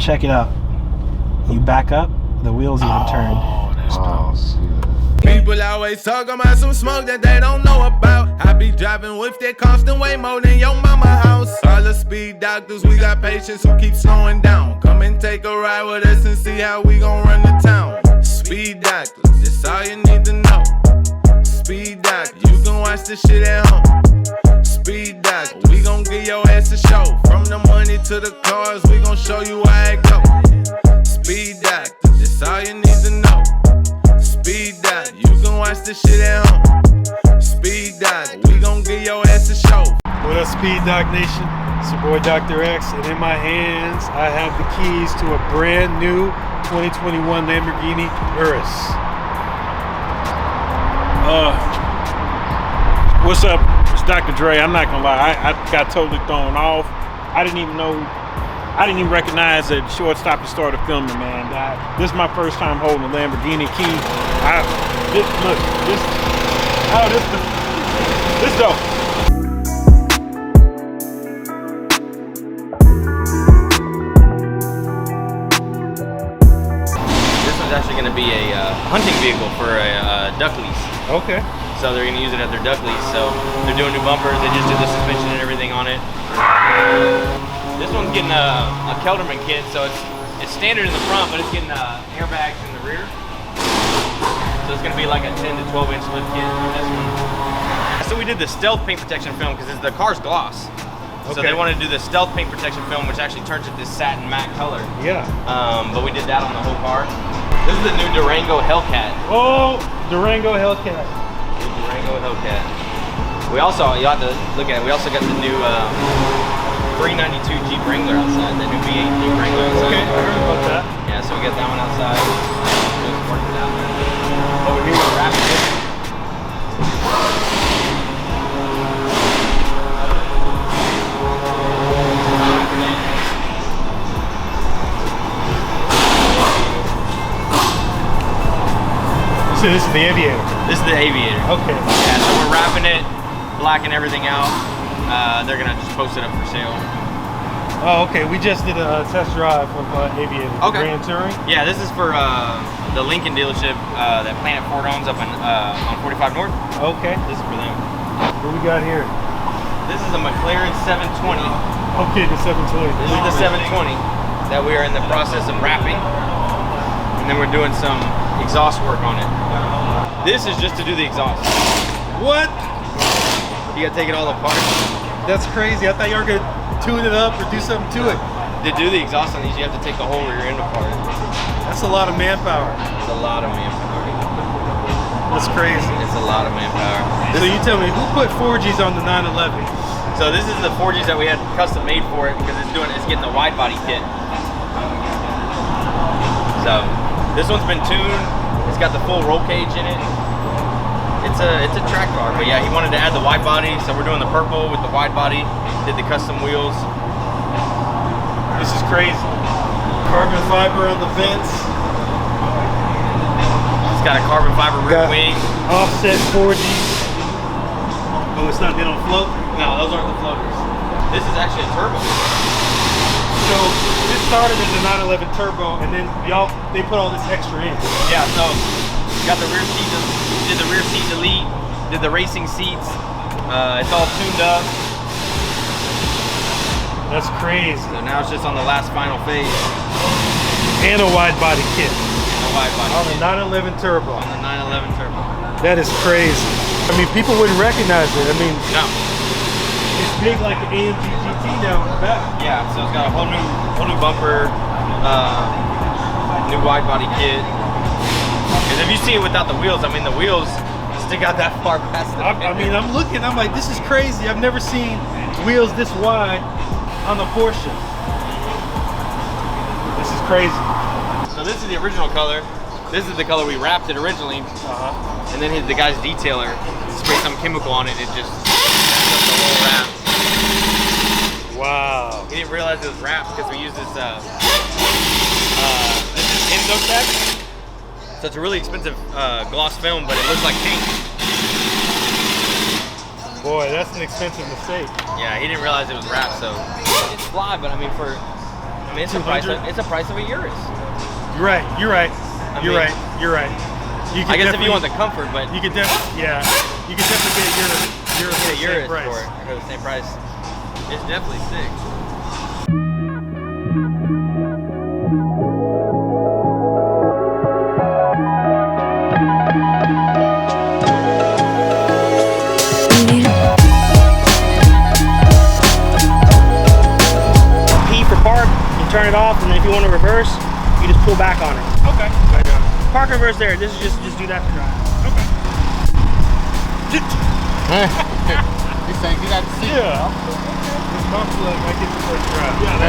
check it out. You back up, the wheels even turn. Oh, that's dope. People always talk about some smoke that they don't know about. I be driving with that constant way more than your mama house. All the speed doctors, we got patients who keep slowing down. Come and take a ride with us and see how we gon' run the town. Speed doctors, that's all you need to know. Speed doctors, you can watch this shit at home. Speed doctors, we gon' give your ass a show. From the money to the cars, we gon' show you how it go. Speed doctors, that's all you need to know. Speed doctors, you can watch this shit at home. Speed doctors, we gon' give your ass a show. What up, Speed Doc Nation? It's your boy Dr. X, and in my hands, I have the keys to a brand new 2021 Lamborghini Urus. What's up? It's Dr. Dre. I'm not gonna lie, I got totally thrown off. I didn't even recognize that Shortstop had started filming, man. This is my first time holding a Lamborghini key. This dope. This one's actually going to be a hunting vehicle for a duck lease. Okay. So they're going to use it at their duck lease. So they're doing new bumpers. They just did the suspension and everything on it. This one's getting a Kelderman kit, so it's standard in the front, but it's getting airbags in the rear. So it's going to be like a 10 to 12 inch lift kit on this one. So we did the stealth paint protection film because the car's gloss. Okay. So they wanted to do the stealth paint protection film, which actually turns it this satin matte color. Yeah. But we did that on the whole car. This is the new Durango Hellcat. Oh, Durango Hellcat. Durango Hellcat. We also, you have to look at it, we also got the new 392 Jeep Wrangler outside, the new V8 Jeep Wrangler outside. Okay, I heard about that. Yeah, so we got that one outside. Just worked it out. Over here, we're wrapping it. So this is the Aviator? This is the Aviator. Okay. Yeah, so we're wrapping it, blacking everything out. They're gonna just post it up for sale. Oh, okay. We just did a test drive of Aviator. Okay. Grand Touring. Yeah, this is for the Lincoln dealership that Planet Ford owns up on 45 North. Okay. This is for them. What we got here? This is a McLaren 720. Okay, the 720. This is the 720 that we are in the process of wrapping, and then we're doing some exhaust work on it. This is just to do the exhaust. What? You gotta take it all apart. That's crazy. I thought you were gonna tune it up or do something to it. To do the exhaust on these, you have to take the whole rear end apart. That's a lot of manpower. It's a lot of manpower. That's crazy. It's a lot of manpower. So you tell me, who put 4Gs on the 911? So this is the 4Gs that we had custom made for it because it's getting the wide body kit. So this one's been tuned. It's got the full roll cage in it. It's a track car, but yeah, he wanted to add the wide body, so we're doing the purple with the wide body. Did the custom wheels. This is crazy. Carbon fiber on the vents. It's got a carbon fiber rear wing. Offset 4Gs. Oh, it's not, they don't float? No, those aren't the floaters. This is actually a turbo. So this started as a 911 turbo, and then they put all this extra in. Yeah, so got the rear seat, did the rear seat delete, did the racing seats. It's all tuned up. That's crazy. So now it's just on the last final phase. And a wide body kit. And a wide body on kit. the 911 turbo. On the 911 turbo. That is crazy. I mean, people wouldn't recognize it. I mean, no. It's big like the AMG GT now in the back. Yeah, so it's got a whole new bumper, new wide body kit. Because if you see it without the wheels, I mean the wheels stick out that far past the I mean, I'm looking, I'm like, this is crazy. I've never seen wheels this wide on the Porsche. This is crazy. So this is the original color. This is the color we wrapped it originally. And then the guy's detailer sprayed some chemical on it. It just messed up the whole wrap. Wow. He didn't realize it was wrapped because we used this this is Indotex. So it's a really expensive gloss film, but it looks like paint. Boy, that's an expensive mistake. Yeah, he didn't realize it was wrapped, so it's fly, but I mean for I mean, it's the price of a Urus. You're right. You're right. You're mean, right. You're right. You I guess if you want the comfort, but you could definitely, yeah, you could definitely get a Urus for the same price. It's definitely sick. P for park, you turn it off, and then if you want to reverse, you just pull back on it. Okay. Park and reverse there. This is just do that to drive. Okay. He's saying you got to see. Yeah. It's my plug. I get the first drive. Yeah.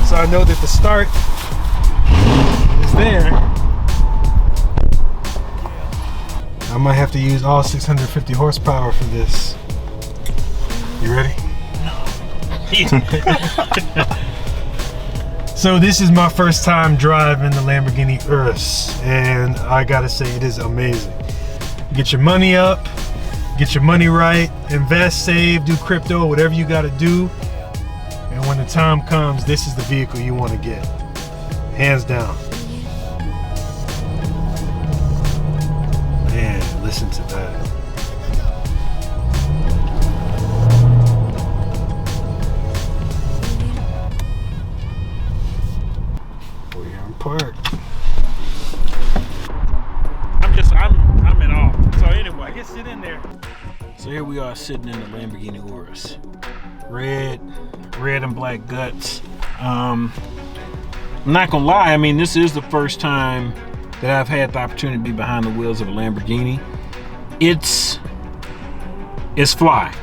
So I know that the start is there. I might have to use all 650 horsepower for this. You ready? So this is my first time driving the Lamborghini Urus, and I gotta say it is amazing. Get your money up, get your money right, invest, save, do crypto, whatever you gotta do. And when the time comes, this is the vehicle you wanna get. Hands down. Man, listen to that. Park. I'm in awe. So anyway, I can sit in there. so here we are sitting in the Lamborghini Urus. Red and black guts. I'm not gonna lie, I mean, this is the first time that I've had the opportunity to be behind the wheels of a Lamborghini. It's fly.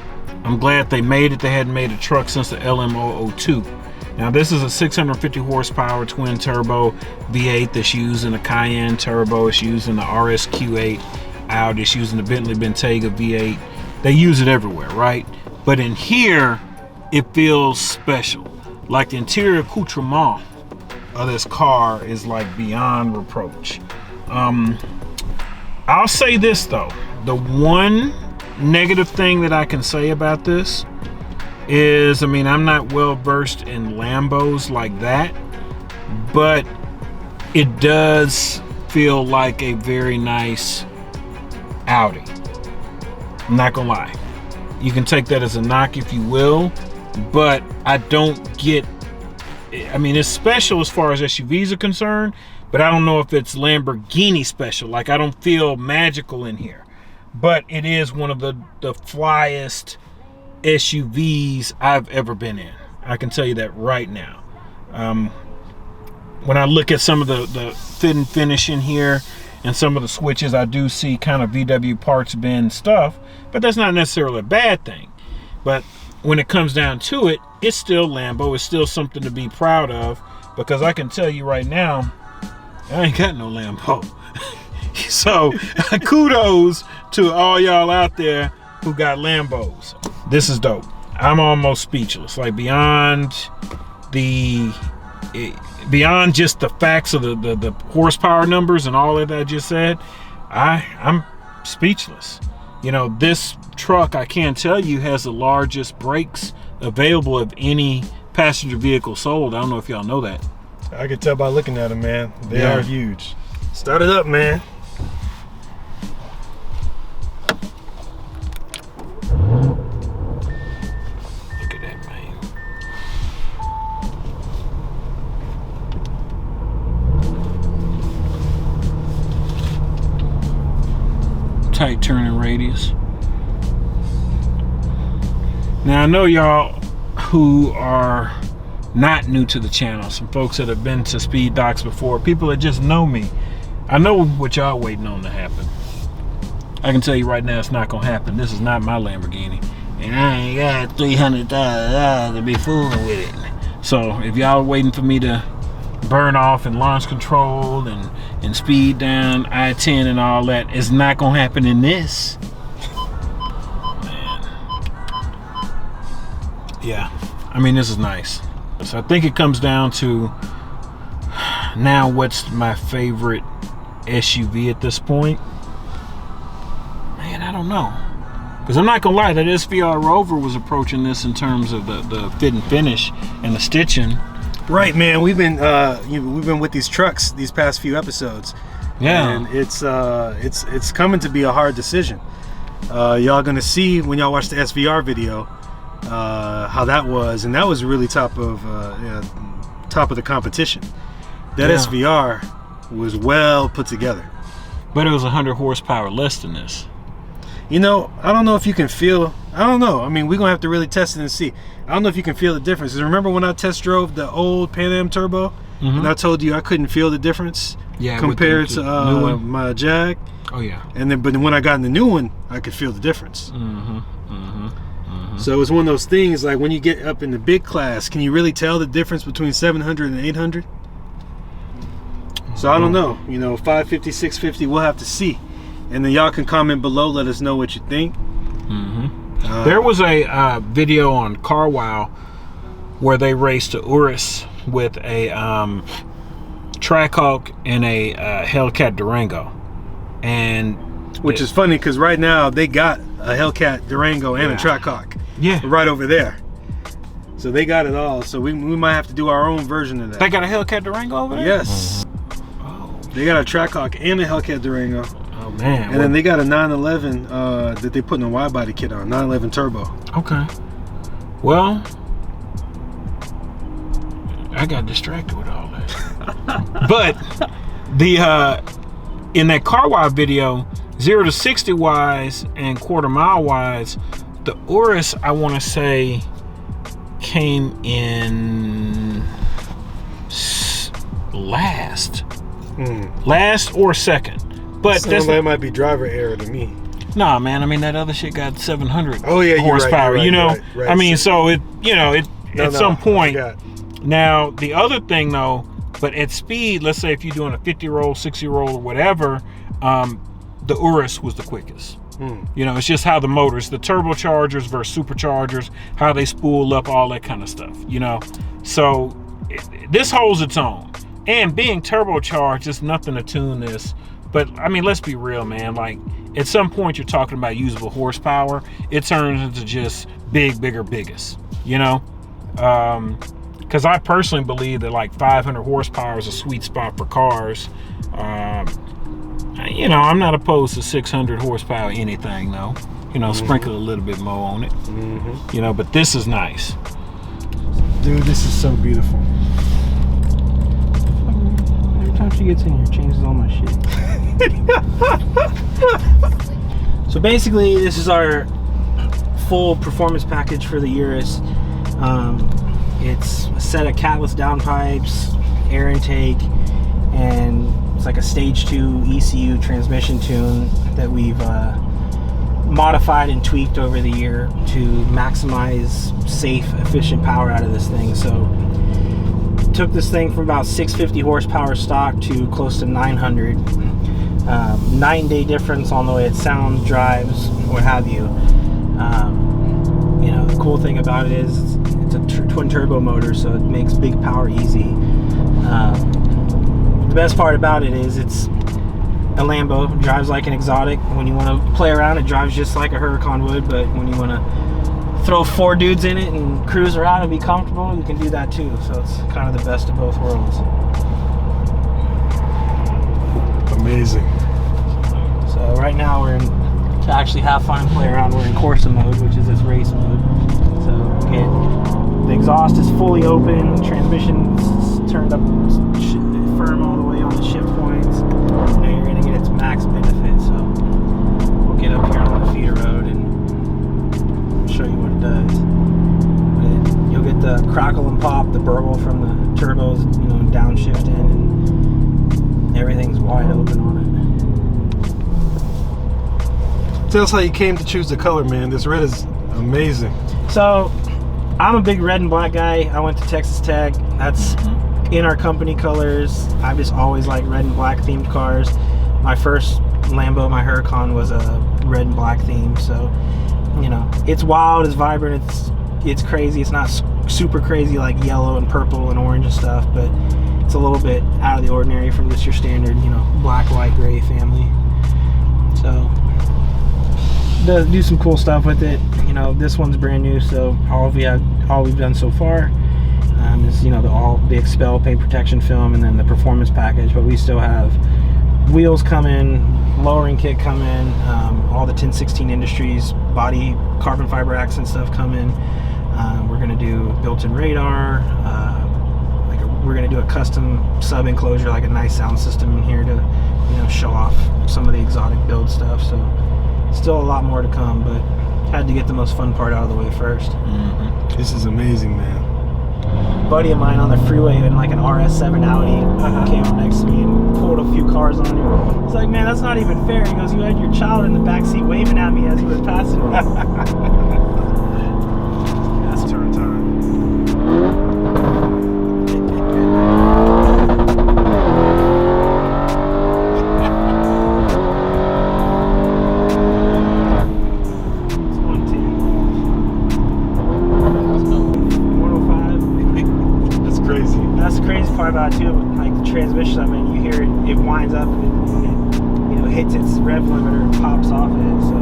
I'm glad they made it. They hadn't made a truck since the LM002. Now this is a 650 horsepower twin turbo V8 that's used in the Cayenne turbo. It's used in the RSQ8 out. It's used in the Bentley Bentayga V8. They use it everywhere, right? But in here, it feels special. Like the interior accoutrement of this car is like beyond reproach. I'll say this though, the one negative thing that I can say about this is, I mean, I'm not well versed in Lambos like that, but it does feel like a very nice Audi. I'm not gonna lie. You can take that as a knock if you will, but I don't get, I mean, it's special as far as SUVs are concerned, but I don't know if it's Lamborghini special. Like, I don't feel magical in here, but it is one of the flyest SUVs I've ever been in. I can tell you that right now. When I look at some of the fit and finish in here and some of the switches, I do see kind of VW parts bin stuff, but that's not necessarily a bad thing. But when it comes down to it, it's still Lambo. It's still something to be proud of, because I can tell you right now, I ain't got no Lambo. So kudos to all y'all out there who got Lambos. This is dope. I'm almost speechless. Like, beyond just the facts of the horsepower numbers and all that I just said, I'm speechless. You know, this truck, I can tell you, has the largest brakes available of any passenger vehicle sold. I don't know if y'all know that. I can tell by looking at them, man. They Yeah. are huge. Start it up, man. Look at that, man. Tight turning radius. Now, I know y'all who are not new to the channel, some folks that have been to SpeedDocs before, people that just know me, I know what y'all waiting on to happen. I can tell you right now, it's not gonna happen. This is not my Lamborghini, and I ain't got $300,000 to be fooling with it. So if y'all waiting for me to burn off and launch control and speed down I-10 and all that, it's not gonna happen in this. Man. Yeah, I mean, this is nice. So I think it comes down to now what's my favorite SUV at this point. Man, I don't know. Because I'm not gonna lie, that SVR Rover was approaching this in terms of the fit and finish and the stitching. Right, man. We've been with these trucks these past few episodes. Yeah, and it's coming to be a hard decision. Y'all gonna see when y'all watch the SVR video how that was, and that was really top of the competition. That SVR was well put together, but it was 100 horsepower less than this. You know, I don't know if you can feel. I don't know. I mean, we're gonna have to really test it and see. I don't know if you can feel the difference. 'Cause remember when I test drove the old Pan Am Turbo, and I told you I couldn't feel the difference compared to my Jag. Oh yeah. And then, but when I got in the new one, I could feel the difference. So it's one of those things like when you get up in the big class, can you really tell the difference between 700 and 800? So I don't know. You know, 550, 650, we'll have to see. And then y'all can comment below, let us know what you think. There was a video on CarWow where they raced a Urus with a Trackhawk and a Hellcat Durango, and which is funny because right now they got a Hellcat Durango and a Trackhawk right over there, so they got it all. So we might have to do our own version of that. They got a Hellcat Durango over there? Yes. They got a Trackhawk and a Hellcat Durango. Oh man. And then they got a 911 that they put in a wide body kit on, 911 Turbo. Okay. Well, I got distracted with all that. But the in that CarWow video, 0 to 60 wise and quarter mile wise, the Urus, I want to say, came in last or second. But that might be driver error to me. Nah, man. I mean, that other shit got 700 You're horsepower. right, you know, right. I mean, so it, you know, it at some point. Now, the other thing though, but at speed, let's say if you're doing a 50 roll, 60 roll, or whatever, the Urus was the quickest. You know, it's just how the motors, the turbochargers versus superchargers, how they spool up, all that kind of stuff. You know, so this holds its own. And being turbocharged, it's nothing to tune this. But I mean, let's be real, man. Like at some point, you're talking about usable horsepower. It turns into just big, bigger, biggest. You know, because I personally believe that like 500 horsepower is a sweet spot for cars. You know, I'm not opposed to 600 horsepower anything though. You know, sprinkle a little bit more on it. You know, but this is nice. Dude, this is so beautiful. Every time she gets in here, changes all my shit. So basically, this is our full performance package for the Urus. It's a set of catless downpipes, air intake, and it's like a stage 2 ECU transmission tune that we've modified and tweaked over the year to maximize safe, efficient power out of this thing. So took this thing from about 650 horsepower stock to close to 900. 9-day difference on the way it sounds, drives, what have you. You know, the cool thing about it is it's a twin turbo motor, so it makes big power easy. The best part about it is it's a Lambo, drives like an exotic. When you want to play around, it drives just like a Huracan would, but when you want to throw 4 dudes in it and cruise around and be comfortable, you can do that too. So it's kind of the best of both worlds. Amazing. So right now we're in, to actually have fun and play around, we're in Corsa mode, which is this race mode. So the exhaust is fully open, transmission's turned up firm all the way on the shift points. Now you're going to get its max benefit. So we'll get up here on the feeder road and show you what it does. You'll get the crackle and pop, the burble from the turbos, you know, downshifting, and everything's wide open on it. Tell us how you came to choose the color, man. This red is amazing. So I'm a big red and black guy. I went to Texas Tech. That's in our company colors. I've just always liked red and black themed cars. My first Lambo, my Huracan, was a red and black theme. So, you know, it's wild, it's vibrant, it's crazy. It's not super crazy like yellow and purple and orange and stuff, but it's a little bit out of the ordinary from just your standard, you know, black, white, gray family. So do some cool stuff with it. You know, this one's brand new, so all we've done so far is, you know, the Expel paint protection film and then the performance package. But we still have wheels coming, lowering kit coming, all the 1016 Industries body carbon fiber accent stuff coming. We're gonna do built-in radar. We're gonna do a custom sub enclosure, like a nice sound system in here to, you know, show off some of the exotic build stuff. So still a lot more to come, but had to get the most fun part out of the way first. Mm-hmm. This is amazing, man. A buddy of mine on the freeway in like an RS7 Audi came up next to me and pulled a few cars on him. He's like, man, that's not even fair. He goes, you had your child in the backseat waving at me as he was passing me. That's turn time. About too, like the transmission, I mean, you hear it, it winds up and it, you know, hits its rev limiter and pops off it. So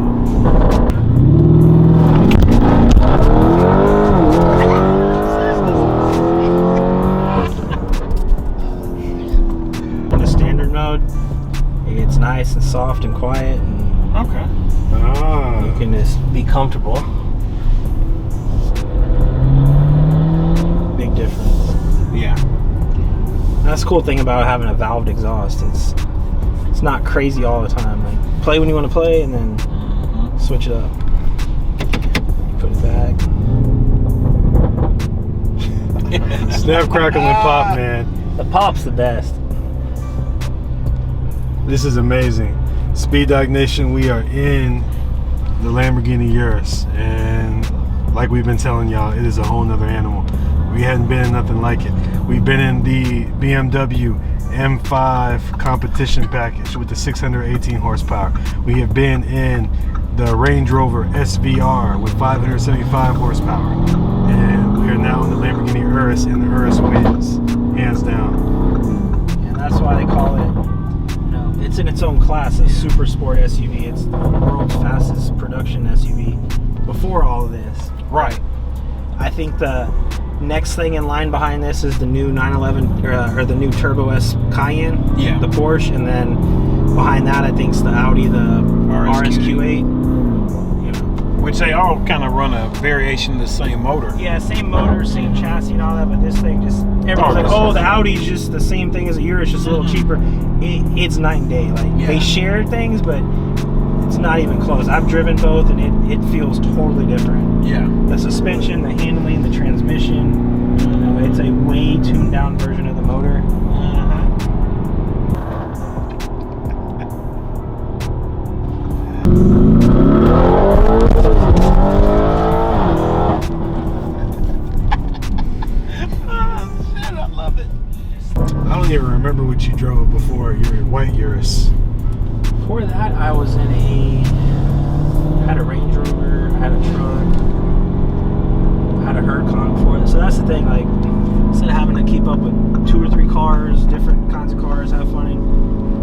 in the standard mode, it gets nice and soft and quiet, and Okay. you can just be comfortable. Big difference. Yeah. That's the cool thing about having a valved exhaust. It's not crazy all the time. Like, play when you want to play, and then switch it up. Put it back. Snap, crackle, and pop, man. The pop's the best. This is amazing. SpeedDocs Nation, we are in the Lamborghini Urus, and like we've been telling y'all, it is a whole nother animal. We hadn't been in nothing like it. We've been in the BMW M5 competition package with the 618 horsepower. We have been in the Range Rover SVR with 575 horsepower. And we are now in the Lamborghini Urus, and the Urus wins, hands down. And that's why they call it, you know, it's in its own class, a super sport SUV. It's the world's fastest production SUV before all of this. Right. I think the next thing in line behind this is the new 911 or the new Turbo S Cayenne, the Porsche, and then behind that I think is the Audi, the RSQ8. You know, Which they all kind of run a variation of the same motor. yeah, same motor, same chassis and all that, but this thing just everyone's like, oh, the Audi's just the same thing as a Urus, just a little cheaper. It's night and day. Like they share things, but it's not even close. I've driven both, and it feels totally different. Yeah. The suspension, the handling, the transmission, you know, it's a way tuned down version of the motor. I love it. I don't even remember what you drove before your white Urus. Before that, I was in had a Range Rover, had a truck, had a Huracan before that. So that's the thing, like, instead of having to keep up with 2 or 3 cars, different kinds of cars, have fun in,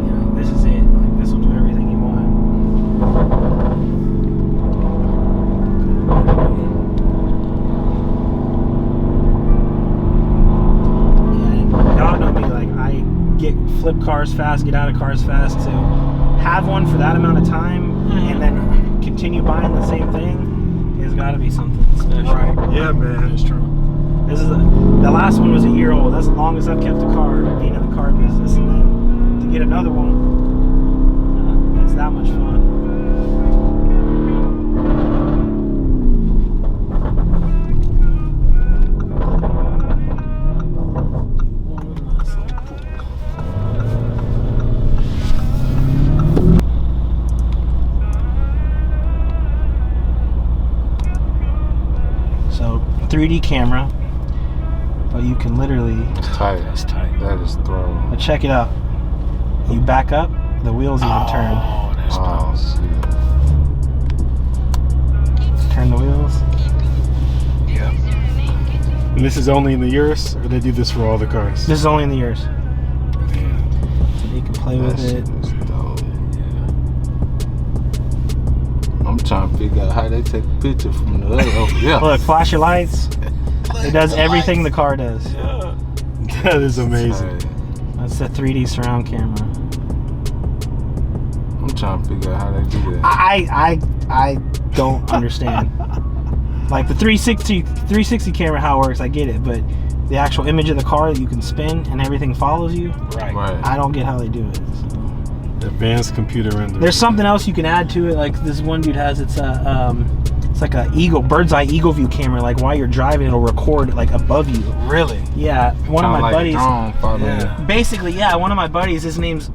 you know, this is it. Like, this will do everything you want. Yeah, y'all know me, like, I flip cars fast, get out of cars fast, to have one for that amount of time and then continue buying the same thing has got to be something special. Right. Yeah, man. That's true. This is the last one was a year old. That's the longest I've kept a car, being in the car business, and then to get another one, it's that much fun. So 3D camera, but you can literally Tight. That's tight. That is throw. but check it out. You back up, the wheels even turn. Oh, that's Oh, shit. Turn the wheels. yeah. And this is only in the Urus, or they do this for all the cars? This is only in the Urus. Man. So you can play with That it. shit is dope. I'm trying to figure out how they take a picture from the other over there. Look, flash your lights. It does everything the car does. That is amazing. That's the 3D surround camera. I'm trying to figure out how they do that. I don't understand. Like the 360 camera, how it works, I get it, but the actual image of the car that you can spin and everything follows you, Right. I don't get how they do it. So. Advanced computer rendering. There's something else you can add to it, like this one dude has. It's like a bird's eye eagle view camera. Like while you're driving, it'll record like above you. Really? Yeah, one of my Like buddies. Yeah. Basically, yeah, one of my buddies. His name's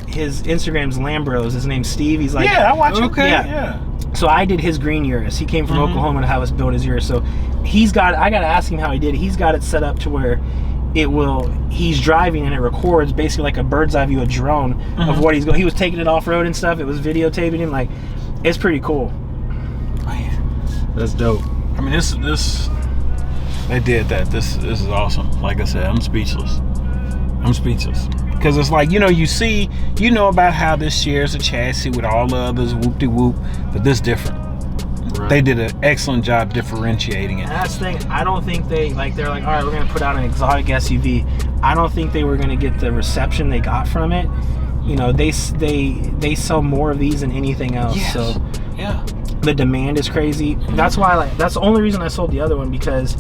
his Instagram's Lambros. His name's Steve. He's like, Yeah, I watch it. Okay, Yeah. So I did his green Urus. He came from Oklahoma to have us build his Urus. So I got to ask him how he did it. He's got it set up to where he's driving and it records basically like a bird's eye view, a drone of what he's going. He was taking it off road and stuff. It was videotaping him. Like, it's pretty cool. That's dope. I mean, this they did that. This is awesome. Like I said, I'm speechless. Because it's like, you know about how this shares a chassis with all the others, whoop-de-whoop, but this different. Right. They did an excellent job differentiating it. And that's the thing. I don't think they're like, all right, we're going to put out an exotic SUV. I don't think they were going to get the reception they got from it. You know, they sell more of these than anything else. Yes. So Yeah. the demand is crazy. That's why that's the only reason I sold the other one, because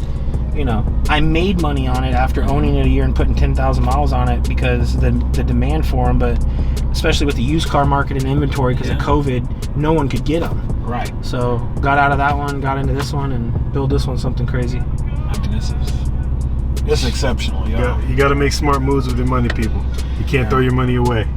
I made money on it after owning it a year and putting 10,000 miles on it because the demand for them, but especially with the used car market and inventory because of COVID, no one could get them. Right. So got out of that one, got into this one, and build this one something crazy. I mean, this is exceptional, y'all. You got to make smart moves with your money, people. You can't throw your money away.